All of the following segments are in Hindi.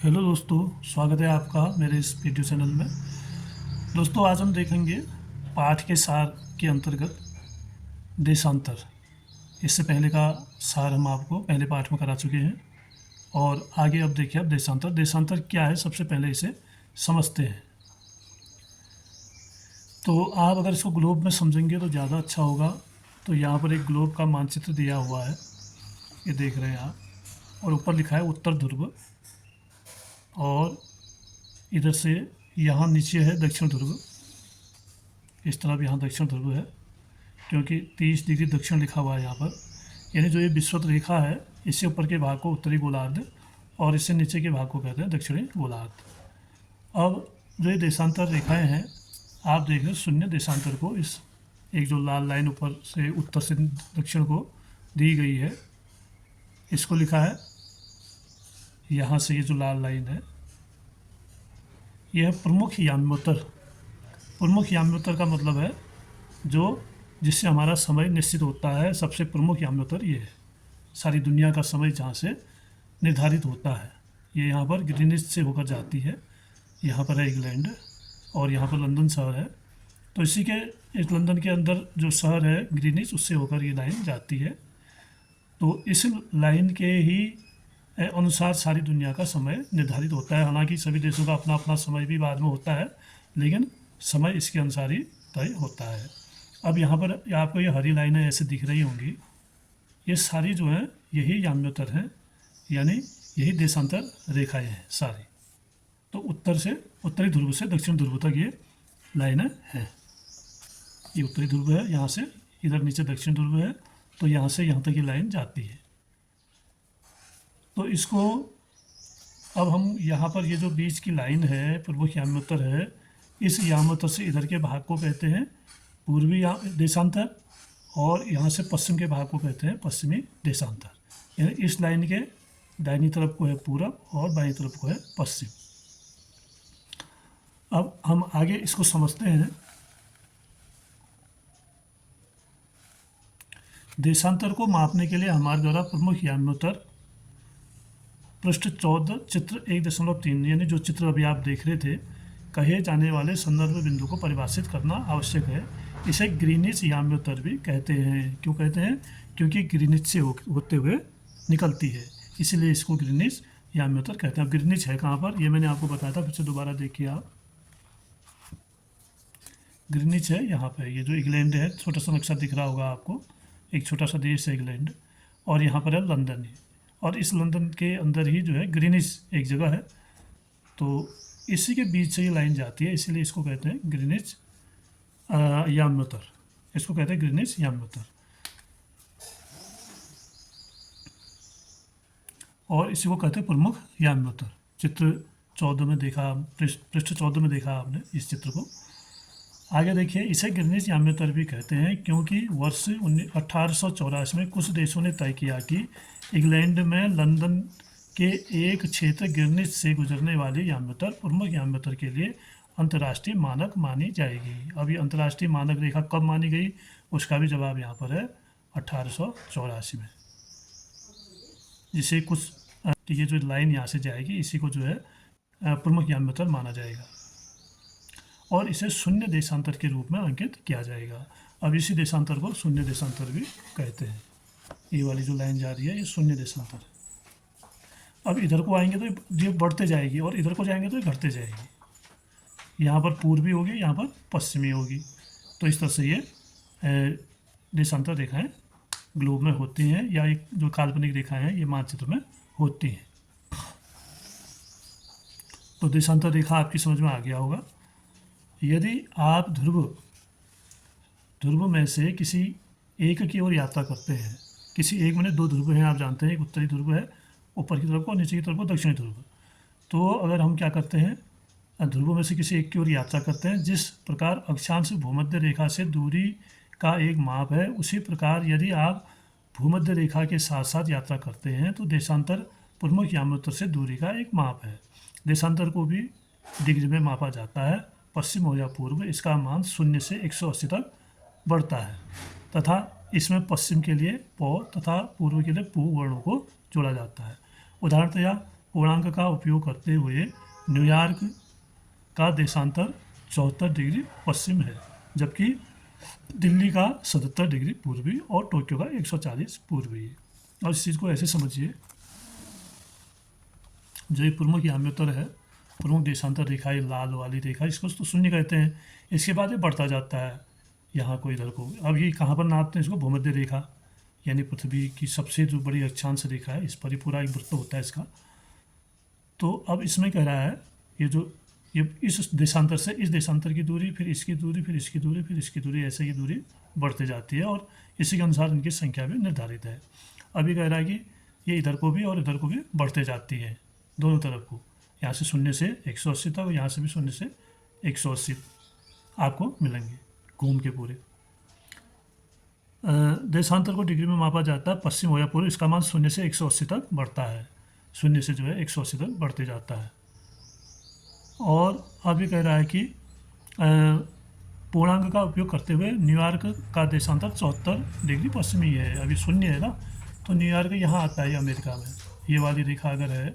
हेलो दोस्तों, स्वागत है आपका मेरे इस वीडियो चैनल में। दोस्तों, आज हम देखेंगे पाठ के सार के अंतर्गत देशांतर। इससे पहले का सार हम आपको पहले पाठ में करा चुके हैं और आगे अब देखिए अब देशांतर। देशांतर क्या है, सबसे पहले इसे समझते हैं। तो आप अगर इसको ग्लोब में समझेंगे तो ज़्यादा अच्छा होगा। तो यहाँ पर एक ग्लोब का मानचित्र दिया हुआ है, ये देख रहे हैं आप, और ऊपर लिखा है उत्तर ध्रुव, और इधर से यहाँ नीचे है दक्षिण ध्रुव। इस तरफ यहाँ दक्षिण ध्रुव है, क्योंकि 30 डिग्री दक्षिण लिखा हुआ है यहाँ पर। यानी जो ये विषुवत रेखा है, इससे ऊपर के भाग को उत्तरी गोलार्ध और इससे नीचे के भाग को कहते हैं दक्षिणी गोलार्ध। अब जो ये देशांतर रेखाएं हैं, आप देख रहे हैं शून्य देशांतर को, इस एक जो लाल लाइन ऊपर से उत्तर से दक्षिण को दी गई है, इसको लिखा है यहाँ से, ये जो लाल लाइन है यह प्रमुख याम्योत्तर। प्रमुख याम्योत्तर का मतलब है जो जिससे हमारा समय निश्चित होता है। सबसे प्रमुख याम्योत्तर ये है, सारी दुनिया का समय जहाँ से निर्धारित होता है। ये यहाँ पर ग्रीनिच से होकर जाती है। यहाँ पर है इंग्लैंड और यहाँ पर लंदन शहर है। तो इसी के इस लंदन के अंदर जो शहर है ग्रीनिच, उससे होकर ये लाइन जाती है। तो इस लाइन के ही अनुसार सारी दुनिया का समय निर्धारित होता है। हालांकि सभी देशों का अपना अपना समय भी बाद में होता है, लेकिन समय इसके अनुसार ही तय होता है। अब यहाँ पर आपको ये हरी लाइनें ऐसे दिख रही होंगी, ये सारी जो हैं यही याम्योत्तर हैं, यानी यही देशांतर रेखाएं हैं सारी। तो उत्तरी ध्रुव से दक्षिण ध्रुव तक ये लाइनें हैं। ये उत्तरी ध्रुव है, यहाँ से इधर नीचे दक्षिण ध्रुव है, तो यहाँ से यहाँ तक ये लाइन जाती है। तो इसको अब हम यहाँ पर ये जो बीच की लाइन है प्रमुख याम्योत्तर है, इस याम्योत्तर से इधर के भाग को कहते हैं पूर्वी देशांतर, और यहाँ से पश्चिम के भाग को कहते हैं पश्चिमी देशांतर। यानी इस लाइन के दाहिनी तरफ को है पूरब और बाईं तरफ को है पश्चिम। अब हम आगे इसको समझते हैं। देशांतर को मापने के लिए हमारे द्वारा प्रमुख याम्योत्तर पृष्ठ 14 चित्र 1.3 यानी जो चित्र अभी आप देख रहे थे, कहे जाने वाले संदर्भ बिंदु को परिभाषित करना आवश्यक है। इसे ग्रीनिच याम्योत्तर भी कहते हैं। क्यों कहते हैं? क्योंकि ग्रीनिच से होते हुए निकलती है, इसीलिए इसको ग्रीनिच याम्योत्तर कहते हैं। अब ग्रीनिच है कहाँ पर, ये मैंने आपको बताया था, फिर से दोबारा देखिए आप। ग्रीनिच है यहाँ पे, ये जो इंग्लैंड है, छोटा सा नक्शा दिख रहा होगा आपको, एक छोटा सा देश है इंग्लैंड, और यहाँ पर है लंदन। और इस लंदन के अंदर ही जो है ग्रीनिच एक जगह है, तो इसी के बीच से ये लाइन जाती है, इसीलिए इसको कहते हैं ग्रीनिच याम्योत्तर। इसको कहते हैं ग्रीनिच याम्योत्तर। और इसी को कहते हैं प्रमुख याम्योत्तर। चित्र 14 में देखा, पृष्ठ 14 में देखा आपने इस चित्र को। आगे देखिए, इसे ग्रीनिच याम्योत्तर भी कहते हैं क्योंकि वर्ष 1884 में कुछ देशों ने तय किया कि इंग्लैंड में लंदन के एक क्षेत्र ग्रीनिच से गुजरने वाली याम्योत्तर प्रमुख याम्योत्तर के लिए अंतर्राष्ट्रीय मानक मानी जाएगी। अब ये अंतर्राष्ट्रीय मानक रेखा कब मानी गई, उसका भी जवाब यहाँ पर है 1884 में। जिसे कुछ ये जो लाइन यहाँ से जाएगी, इसी को जो है प्रमुख याम्योत्तर माना जाएगा और इसे शून्य देशांतर के रूप में अंकित किया जाएगा। अब इसी देशांतर को शून्य देशांतर भी कहते हैं। ये वाली जो लाइन जा रही है, ये शून्य देशांतर। अब इधर को आएंगे तो ये बढ़ते जाएगी और इधर को जाएंगे तो ये घटते जाएगी। यहाँ पर पूर्वी होगी, यहाँ पर पश्चिमी होगी। तो इस तरह से ये देशांतर रेखाएं ग्लोब में होती हैं, या एक जो काल्पनिक रेखाएं हैं ये मानचित्र में होती हैं। तो देशांतर रेखा आपकी समझ में आ गया होगा। यदि आप ध्रुव में से किसी एक की ओर यात्रा करते हैं, किसी एक में दो ध्रुव हैं आप जानते हैं, एक उत्तरी ध्रुव है ऊपर की तरफ को और नीचे की तरफ को दक्षिणी ध्रुव। तो अगर हम क्या करते हैं, ध्रुवों में से किसी एक की ओर यात्रा करते हैं, जिस प्रकार अक्षांश भूमध्य रेखा से दूरी का एक माप है, उसी प्रकार यदि आप भूमध्य रेखा के साथ साथ यात्रा करते हैं तो देशांतर प्रमुख याम्योत्तर से दूरी का एक माप है। देशांतर को भी डिग्री में मापा जाता है, पश्चिम हो या पूर्व। इसका मान 0 से 180 तक बढ़ता है तथा इसमें पश्चिम के लिए पौ तथा पूर्व के लिए पू वर्णों को जोड़ा जाता है। पूर्णांक का उपयोग करते हुए न्यूयॉर्क का देशांतर 74 डिग्री पश्चिम है, जबकि दिल्ली का 77 डिग्री पूर्वी और टोक्यो का 140 पूर्वी है। और इस चीज़ को ऐसे समझिए, जो ये प्रमुख याम्योत्तर है, प्रमुख देशांतर रेखा, ये लाल वाली रेखा, इसको तो शून्य कहते हैं। इसके बाद ये बढ़ता जाता है यहाँ को इधर को। अब ये कहाँ पर नापते हैं इसको? भूमध्य रेखा, यानी पृथ्वी की सबसे जो बड़ी अक्षांश रेखा है, इस पर ही पूरा एक वृत्त होता है इसका। तो अब इसमें कह रहा है ये इस देशांतर से इस देशांतर की दूरी, फिर इसकी दूरी, फिर इसकी दूरी, फिर इसकी दूरी, ऐसे ये दूरी बढ़ते जाती है और इसी के अनुसार इनकी संख्या भी निर्धारित है। अभी कह रहा है कि ये इधर को भी और इधर को भी बढ़ते जाती है, दोनों तरफ को। यहाँ से 0 से 180 तक, यहाँ से भी 0 से 180 आपको मिलेंगे घूम के पूरे। देशांतर को डिग्री में मापा जाता है, पश्चिम हो या पूर्व, इसका मान 0 से 180 तक बढ़ता है, 0 से जो है 180 तक बढ़ते जाता है। और अभी कह रहा है कि पूर्णांक का उपयोग करते हुए न्यूयॉर्क का देशांतर 74 डिग्री पश्चिमी है। अभी 0 है ना, तो न्यूयॉर्क यहाँ आता है अमेरिका में। ये वाली रेखा अगर है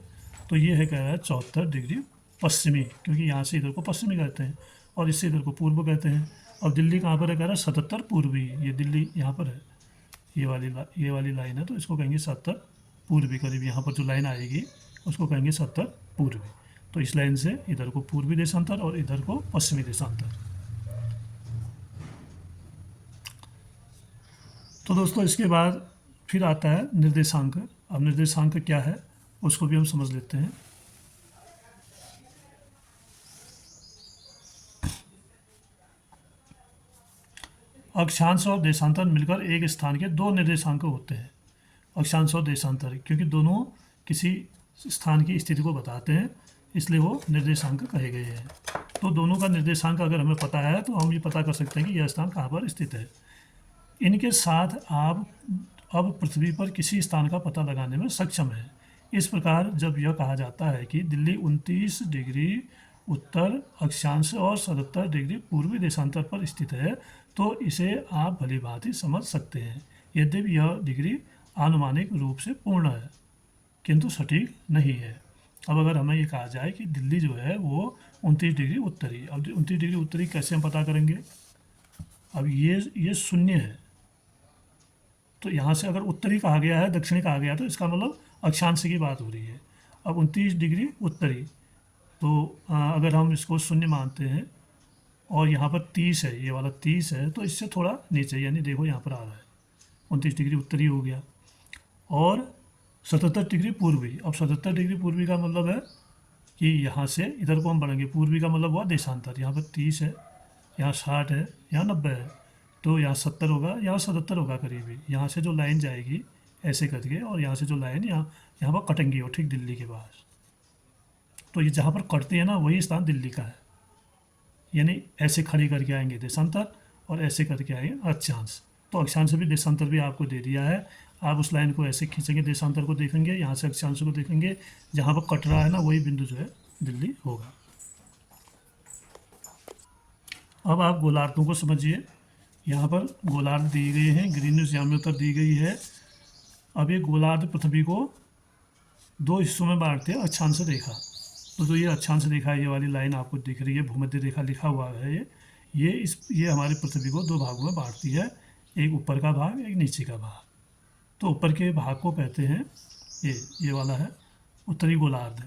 तो ये है, कह रहा है 74 डिग्री पश्चिमी, क्योंकि यहाँ से इधर को पश्चिमी कहते हैं और इससे इधर को पूर्व कहते हैं। अब दिल्ली कहाँ पर है? कह रहा है 77 पूर्वी। ये दिल्ली यहाँ पर है, ये वाली लाइन है, तो इसको कहेंगे 70 पूर्वी। करीब यहाँ पर जो लाइन आएगी उसको कहेंगे 70 पूर्वी। तो इस लाइन से इधर को पूर्वी देशांतर और इधर को पश्चिमी देशांतर। तो दोस्तों इसके बाद फिर आता है निर्देशांक। अब निर्देशांक क्या है उसको भी हम समझ लेते हैं। अक्षांश और देशांतर मिलकर एक स्थान के दो निर्देशांक होते हैं। अक्षांश और देशांतर, क्योंकि दोनों किसी स्थान की स्थिति को बताते हैं, इसलिए वो निर्देशांक कहे गए हैं। तो दोनों का निर्देशांक अगर हमें पता है तो हम ये पता कर सकते हैं कि यह स्थान कहाँ पर स्थित है। इनके साथ आप अब पृथ्वी पर किसी स्थान का पता लगाने में सक्षम हैं। इस प्रकार जब यह कहा जाता है कि दिल्ली 29 डिग्री उत्तर अक्षांश और 77 डिग्री पूर्वी देशांतर पर स्थित है, तो इसे आप भली भांति समझ सकते हैं। यद्यपि यह डिग्री आनुमानिक रूप से पूर्ण है, किंतु सटीक नहीं है। अब अगर हमें ये कहा जाए कि दिल्ली जो है वो 29 डिग्री उत्तरी, अब 29 डिग्री उत्तरी कैसे हम पता करेंगे? अब ये 0 है, तो यहाँ से अगर उत्तरी कहा गया है, दक्षिणी कहा गया, तो इसका मतलब अक्षांश की बात हो रही है। अब 29 डिग्री उत्तरी, तो अगर हम इसको 0 मानते हैं और यहाँ पर 30 है, ये वाला 30 है, तो इससे थोड़ा नीचे, यानी देखो यहाँ पर आ रहा है 29 डिग्री उत्तरी हो गया। और 77 डिग्री पूर्वी, अब 77 डिग्री पूर्वी का मतलब है कि यहाँ से इधर को हम बढ़ेंगे। पूर्वी का मतलब हुआ देशांतर, यहाँ पर 30 है, यहाँ 60 है, यहाँ 90 है, तो यहाँ 70 होगा, यहाँ 77 होगा करीबी। यहाँ से जो लाइन जाएगी ऐसे करके, और यहाँ से जो लाइन यहाँ पर कटेंगी वो ठीक दिल्ली के पास, तो ये जहाँ पर कटती है ना वही स्थान दिल्ली का है। यानी ऐसे खड़ी करके आएंगे देशांतर और ऐसे करके आएंगे अक्षांश। तो अक्षांश भी देशांतर भी आपको दे दिया है। आप उस लाइन को ऐसे खींचेंगे, देशांतर को देखेंगे, यहाँ से अक्षांश को देखेंगे, जहाँ पर कट रहा है ना वही बिंदु जो है दिल्ली होगा। अब आप गोलार्धों को समझिए। यहाँ पर गोलार्ध दिए गए हैं, ग्रीनिच याम्योत्तर दी गई है। अब ये गोलार्ध पृथ्वी को दो हिस्सों में बांटते हैं अक्षांश रेखा। तो जो ये अक्षांश रेखा है, ये वाली लाइन आपको दिख रही है, भूमध्य रेखा लिखा हुआ है, ये हमारी पृथ्वी को दो भागों में बांटती है, एक ऊपर का भाग, एक नीचे का भाग। तो ऊपर के भाग को कहते हैं ये वाला है उत्तरी गोलार्ध,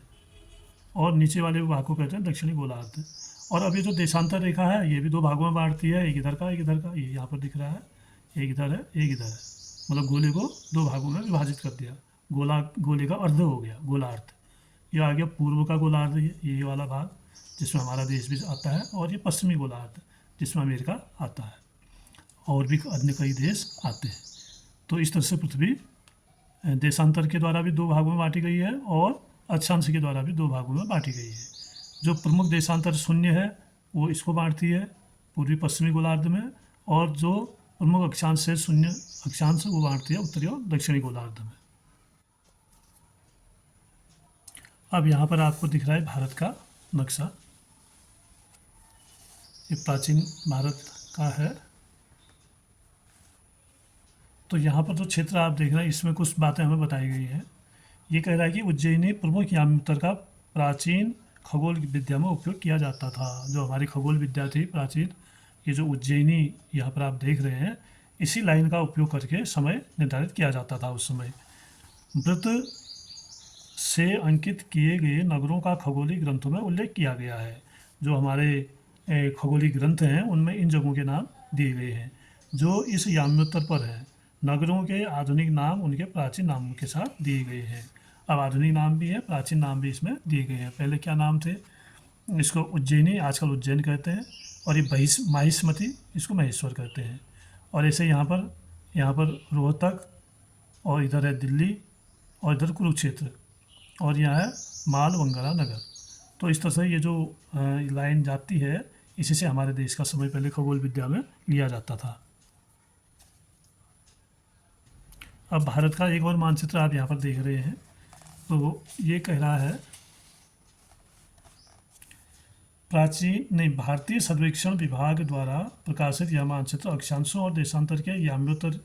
और नीचे वाले भाग को कहते हैं दक्षिणी गोलार्ध। और अब ये जो देशांतर रेखा है ये भी दो भागों में बांटती है, एक इधर का, एक इधर का। ये यहाँ पर दिख रहा है, एक इधर है, एक इधर है, मतलब गोले को दो भागों में विभाजित कर दिया। गोले का अर्ध हो गया गोलार्ध। ये आ गया पूर्व का गोलार्ध, ये वाला भाग जिसमें हमारा देश भी आता है, और ये पश्चिमी गोलार्ध जिसमें अमेरिका आता है, और भी अन्य कई देश आते हैं। तो इस तरह से पृथ्वी देशांतर के द्वारा भी दो भागों में बांटी गई है और अक्षांश के द्वारा भी दो भागों में बांटी गई है। जो प्रमुख देशांतर 0 है वो इसको बांटती है पूर्वी पश्चिमी गोलार्ध में, और जो प्रमुख अक्षांश है 0 अक्षांश वो बांटती है उत्तरी और दक्षिणी गोलार्ध में। अब यहाँ पर आपको दिख रहा है भारत का नक्शा। ये प्राचीन भारत का है। तो यहाँ पर जो क्षेत्र आप देख रहे हैं इसमें कुछ बातें हमें बताई गई हैं ये कह रहा है कि उज्जैनी प्रमुख याम्योत्तर का प्राचीन खगोल विद्या में उपयोग किया जाता था। जो हमारी खगोल विद्या थी प्राचीन, ये जो उज्जैनी यहाँ पर आप देख रहे हैं, इसी लाइन का उपयोग करके समय निर्धारित किया जाता था उस समय। वृत्त से अंकित किए गए नगरों का खगोलीय ग्रंथों में उल्लेख किया गया है। जो हमारे खगोलीय ग्रंथ हैं उनमें इन जगहों के नाम दिए गए हैं जो इस याम्योत्तर पर हैं। नगरों के आधुनिक नाम उनके प्राचीन नामों के साथ दिए गए हैं। अब आधुनिक नाम भी है, प्राचीन नाम भी इसमें दिए गए हैं। पहले क्या नाम थे? इसको उज्जैनी, आजकल उज्जैन कहते हैं, और ये माहिष्मति, इसको महेश्वर कहते हैं। और ऐसे यहाँ पर रोहतक, और इधर है दिल्ली, और इधर कुरुक्षेत्र, और यहाँ है माल बंगाला नगर। तो इस तरह से ये जो लाइन जाती है, इसी से हमारे देश का समय पहले खगोल विद्या में लिया जाता था। अब भारत का एक और मानचित्र आप यहाँ पर देख रहे हैं। तो ये कह रहा है भारतीय सर्वेक्षण विभाग द्वारा प्रकाशित यह मानचित्र अक्षांशों और देशांतर के याम्योत्तर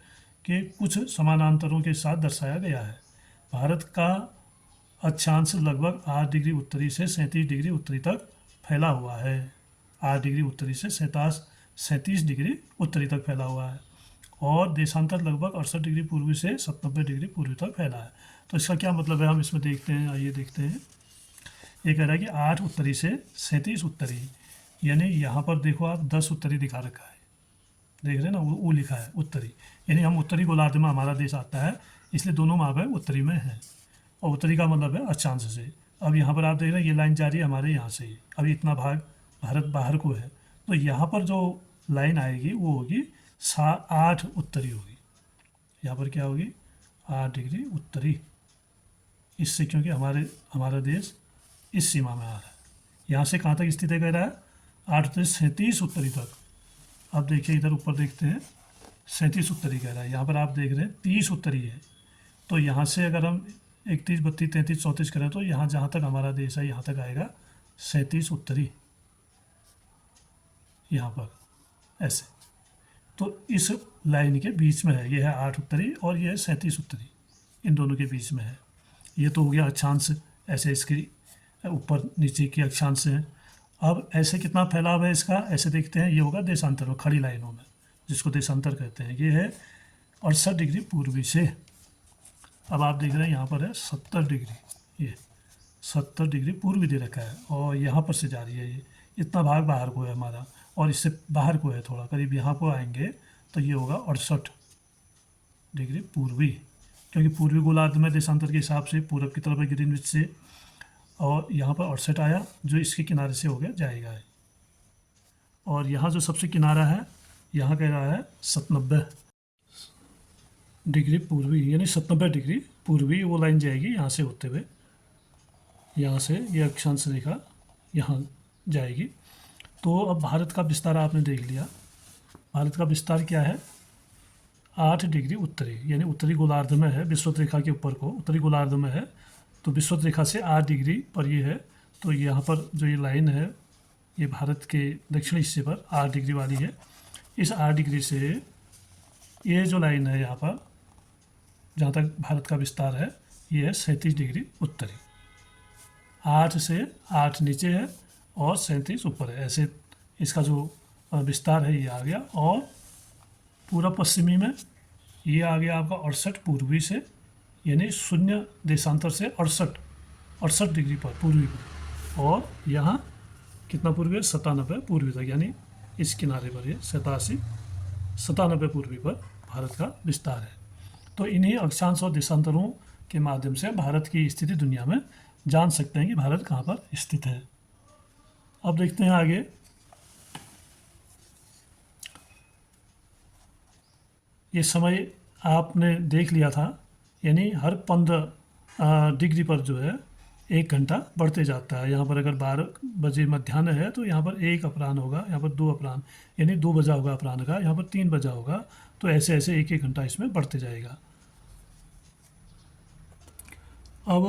के कुछ समानांतरों के साथ दर्शाया गया है। भारत का अक्षांश लगभग 8 डिग्री उत्तरी से 37 डिग्री उत्तरी तक फैला हुआ है। 8 डिग्री उत्तरी से 37 डिग्री उत्तरी तक फैला हुआ है, और देशांतर लगभग 68 डिग्री पूर्वी से 97 डिग्री पूर्वी तक फैला है। तो इसका क्या मतलब है, हम इसमें देखते हैं। आइए देखते हैं। ये कह रहा है कि 8 उत्तरी से 37 उत्तरी, यानी यहाँ पर देखो आप 10 उत्तरी दिखा रखा है, देख रहे हैं ना, वो लिखा है उत्तरी, यानी हम उत्तरी गोलार्ध में हमारा देश आता है, इसलिए दोनों माप है उत्तरी में है, और उत्तरी का मतलब है अक्षांश से। अब यहाँ पर आप देख रहे हैं ये लाइन जा रही है हमारे यहाँ से ही। अब इतना भाग भारत बाहर को है, तो यहाँ पर जो लाइन आएगी वो होगी 8 उत्तरी होगी। यहाँ पर क्या होगी? 8 डिग्री उत्तरी, इससे, क्योंकि हमारा देश इस सीमा में आ रहा है। यहाँ से कहाँ तक स्थित है कह रहा है? 8 से 37 उत्तरी तक। अब देखिए इधर ऊपर देखते हैं, 37 उत्तरी कह रहा है। यहाँ पर आप देख रहे हैं 30 उत्तरी है। तो यहाँ से अगर हम 31, 32, 33, 34 करें तो यहाँ जहाँ तक हमारा देश है यहाँ तक आएगा 37 उत्तरी, यहाँ पर ऐसे। तो इस लाइन के बीच में है, ये है 8 उत्तरी और ये है 37 उत्तरी, इन दोनों के बीच में है। ये तो हो गया अक्षांश, ऐसे इसकी ऊपर नीचे की अक्षांश है। अब ऐसे कितना फैलाव है इसका, ऐसे देखते हैं। ये होगा देशांतर में, खड़ी लाइनों में, जिसको देशांतर कहते हैं। ये है 68 डिग्री पूर्वी से। अब आप देख रहे हैं यहाँ पर है 70 डिग्री, ये 70 डिग्री पूर्वी दे रखा है, और यहाँ पर से जा रही है। ये इतना भाग बाहर को है हमारा, और इससे बाहर को है थोड़ा, करीब यहाँ को आएंगे तो ये होगा 68 डिग्री पूर्वी, क्योंकि पूर्वी गोलार्ध में देशांतर के हिसाब से पूरब की तरफ है ग्रीनविच से, और यहाँ पर 68 आया जो इसके किनारे से हो गया जाएगा। और यहाँ जो सबसे किनारा है, यहाँ कह रहा है 97 डिग्री पूर्वी, यानी 97 डिग्री पूर्वी वो लाइन जाएगी यहाँ से होते हुए, यहाँ से ये अक्षांश रेखा यहाँ जाएगी। तो अब भारत का विस्तार आपने देख लिया। भारत का विस्तार क्या है? 8 डिग्री उत्तरी, यानी उत्तरी गोलार्ध में है, विषुवत रेखा के ऊपर को उत्तरी गोलार्ध में है, तो विषुवत रेखा से 8 डिग्री पर ये है। तो यहाँ पर जो ये लाइन है, ये भारत के दक्षिणी हिस्से पर 8 डिग्री वाली है। इस 8 डिग्री से ये जो लाइन है यहाँ पर, जहाँ तक भारत का विस्तार है, ये है 37 डिग्री उत्तरी। 8 से 8 नीचे है और 37 ऊपर है, ऐसे इसका जो विस्तार है ये आ गया। और पूरा पश्चिमी में ये आ गया आपका 68 पूर्वी से, यानी शून्य देशांतर से 68 डिग्री पर पूर्वी पर, और यहाँ कितना पूर्वी है? 97 पूर्वी तक, यानी इस किनारे पर ये 97 पूर्वी पर भारत का विस्तार है। तो इन्हीं अक्षांश और देशांतरों के माध्यम से भारत की स्थिति दुनिया में जान सकते हैं कि भारत कहाँ पर स्थित है। अब देखते हैं आगे। ये समय आपने देख लिया था, यानी हर 15 डिग्री पर जो है 1 घंटा बढ़ते जाता है। यहाँ पर अगर 12 बजे मध्याह्न है तो यहाँ पर 1 अपराह्न होगा, यहाँ पर 2 अपराह्न, यानी 2 बजा होगा अपराह्न का, यहाँ पर 3 बजा होगा। तो ऐसे ऐसे 1-1 घंटा इसमें बढ़ते जाएगा। अब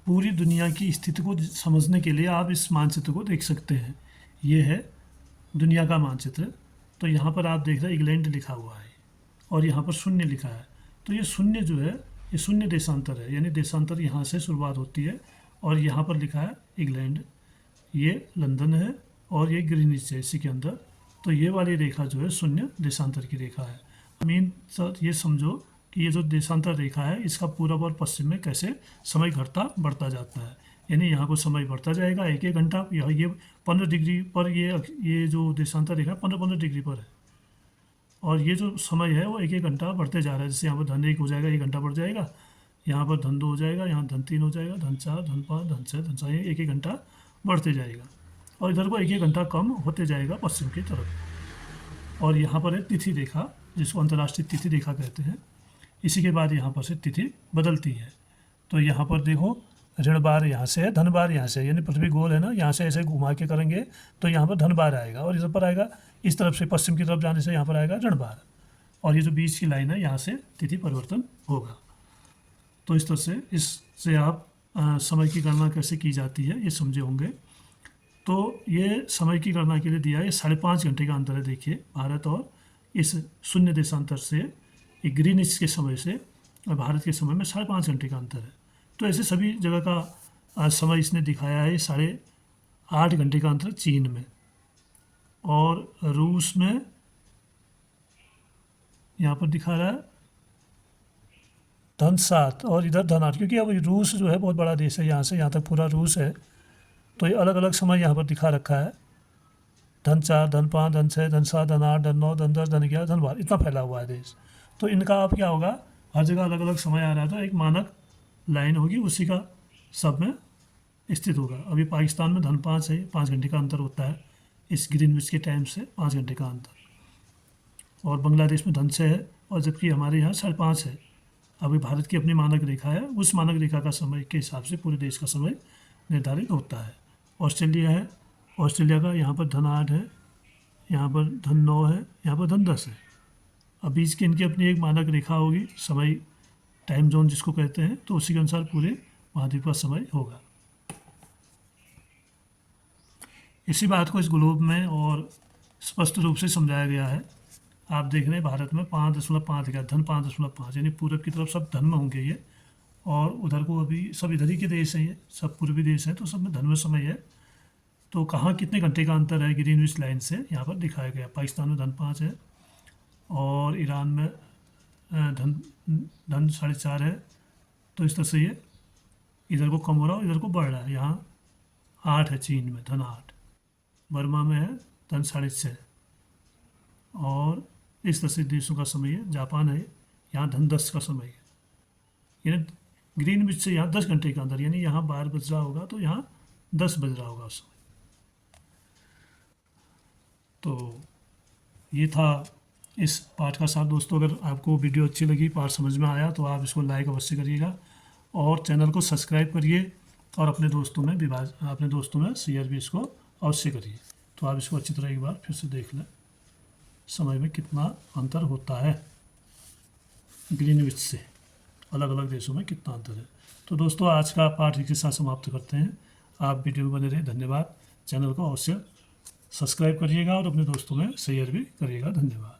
पूरी दुनिया की स्थिति को समझने के लिए आप इस मानचित्र को देख सकते हैं। ये है दुनिया का मानचित्र। तो यहाँ पर आप देख रहे हैं इंग्लैंड लिखा हुआ है, और यहाँ पर शून्य लिखा है। तो ये शून्य जो है ये शून्य देशांतर है, यानी देशांतर यहाँ से शुरुआत होती है और यहाँ पर लिखा है इंग्लैंड, ये लंदन है और ये ग्रीनिच है इसी के अंदर। तो ये वाली रेखा जो है शून्य देशांतर की रेखा है। मीन सर ये समझो कि ये जो देशांतर रेखा है इसका पूरब और पश्चिम में कैसे समय घटता बढ़ता जाता है, यानी यहाँ को समय बढ़ता जाएगा 1-1 घंटा। ये 15 डिग्री पर ये जो देशांतर रेखा 15-15 डिग्री पर है और ये जो समय है वो 1-1 घंटा बढ़ते जा रहा है। जैसे यहाँ पर धन 1 हो जाएगा 1 घंटा बढ़ जाएगा, यहाँ पर धन 2 हो जाएगा, यहाँ धन 3 हो जाएगा, धन 4, धन 5, धन 6, धन 7, ये 1-1 घंटा बढ़ते जाएगा और इधर को 1-1 घंटा कम होते जाएगा पश्चिम की तरफ। और यहाँ पर है तिथि रेखा, जिसको अंतर्राष्ट्रीय तिथि रेखा कहते हैं। इसी के बाद यहाँ पर से तिथि बदलती है। तो यहाँ पर देखो ऋण बार यहाँ से है, धन बार यहाँ से है, यानी पृथ्वी गोल है ना, यहाँ से ऐसे घुमा के करेंगे तो यहाँ पर धन बार आएगा और इधर पर आएगा इस तरफ से पश्चिम की तरफ जाने से यहाँ पर आएगा ऋण बार। और ये जो बीच की लाइन है यहाँ से तिथि परिवर्तन होगा। तो इस तरह से इससे आप समय की गणना कैसे की जाती है ये समझे होंगे। तो ये समय की गणना के लिए दिया है 5.5 घंटे का अंतर है। देखिए भारत और इस शून्य देशांतर से ग्रीनिच के समय से और भारत के समय में 5.5 घंटे का अंतर है। तो ऐसे सभी जगह का समय इसने दिखाया है। 8.5 घंटे का अंतर चीन में और रूस में यहाँ पर दिखा रहा है धन 7 और इधर धन 8, क्योंकि अब रूस जो है बहुत बड़ा देश है, यहाँ से यहाँ तक पूरा रूस है। तो ये अलग अलग समय यहाँ पर दिखा रखा है, धन 4, धन 5, धन 6, धन 7, धन 8, धन 9, धन 10, धन 11, धन 12, इतना फैला हुआ है देश। तो इनका अब क्या होगा, हर जगह अलग अलग समय आ रहा है तो एक मानक लाइन होगी, उसी का सब में स्थित होगा। अभी पाकिस्तान में धन 5 है, 5 घंटे का अंतर होता है इस ग्रीनविच के टाइम से, 5 घंटे का अंतर। और बांग्लादेश में धन 6 है और जबकि हमारे यहाँ 5.5 है। अभी भारत की अपनी मानक रेखा है, उस मानक रेखा का समय के हिसाब से पूरे देश का समय निर्धारित होता है। ऑस्ट्रेलिया है, ऑस्ट्रेलिया का यहाँ पर धन 8 है, यहाँ पर धन 9 है, यहाँ पर धन 10 है। अब बीच की इनकी अपनी एक मानक रेखा होगी, समय टाइम जोन जिसको कहते हैं, तो उसी के अनुसार पूरे महाद्वीप का समय होगा। इसी बात को इस ग्लोब में और स्पष्ट रूप से समझाया गया है। आप देख रहे हैं भारत में 5.5 का धन 5.5, यानी पूरब की तरफ सब धन में होंगे ये, और उधर को अभी सब इधर ही के देश हैं, ये सब पूर्वी देश हैं, तो सब में धन में समय है। तो कहाँ कितने घंटे का अंतर है ग्रीनविच लाइन से यहाँ पर दिखाया गया। पाकिस्तान में धन 5 है और ईरान में धन 4.5 है। तो इस तरह से ये इधर को कम हो रहा है, इधर को बढ़ रहा है। यहाँ 8 है, चीन में धन 8, बर्मा में है धन 6.5 और इस तरह से देशों का समय है। जापान है, यहाँ धन 10 का समय है, यानी ग्रीनविच से यहाँ 10 घंटे का अंदर, यानी यहाँ 12 बज रहा होगा तो यहाँ 10 बज रहा होगा उस समय। तो ये था इस पाठ का साथ। दोस्तों अगर आपको वीडियो अच्छी लगी, पाठ समझ में आया, तो आप इसको लाइक अवश्य करिएगा और चैनल को सब्सक्राइब करिए और अपने दोस्तों में शेयर भी इसको अवश्य करिए। तो आप इसको अच्छी तरह एक बार फिर से देख लें, समय में कितना अंतर होता है ग्रीनविच से, अलग अलग देशों में कितना अंतर है। तो दोस्तों आज का पाठ इसी के साथ समाप्त करते हैं। आप वीडियो में बने रहे, धन्यवाद। चैनल को अवश्य सब्सक्राइब करिएगा और अपने दोस्तों में शेयर भी करिएगा। धन्यवाद।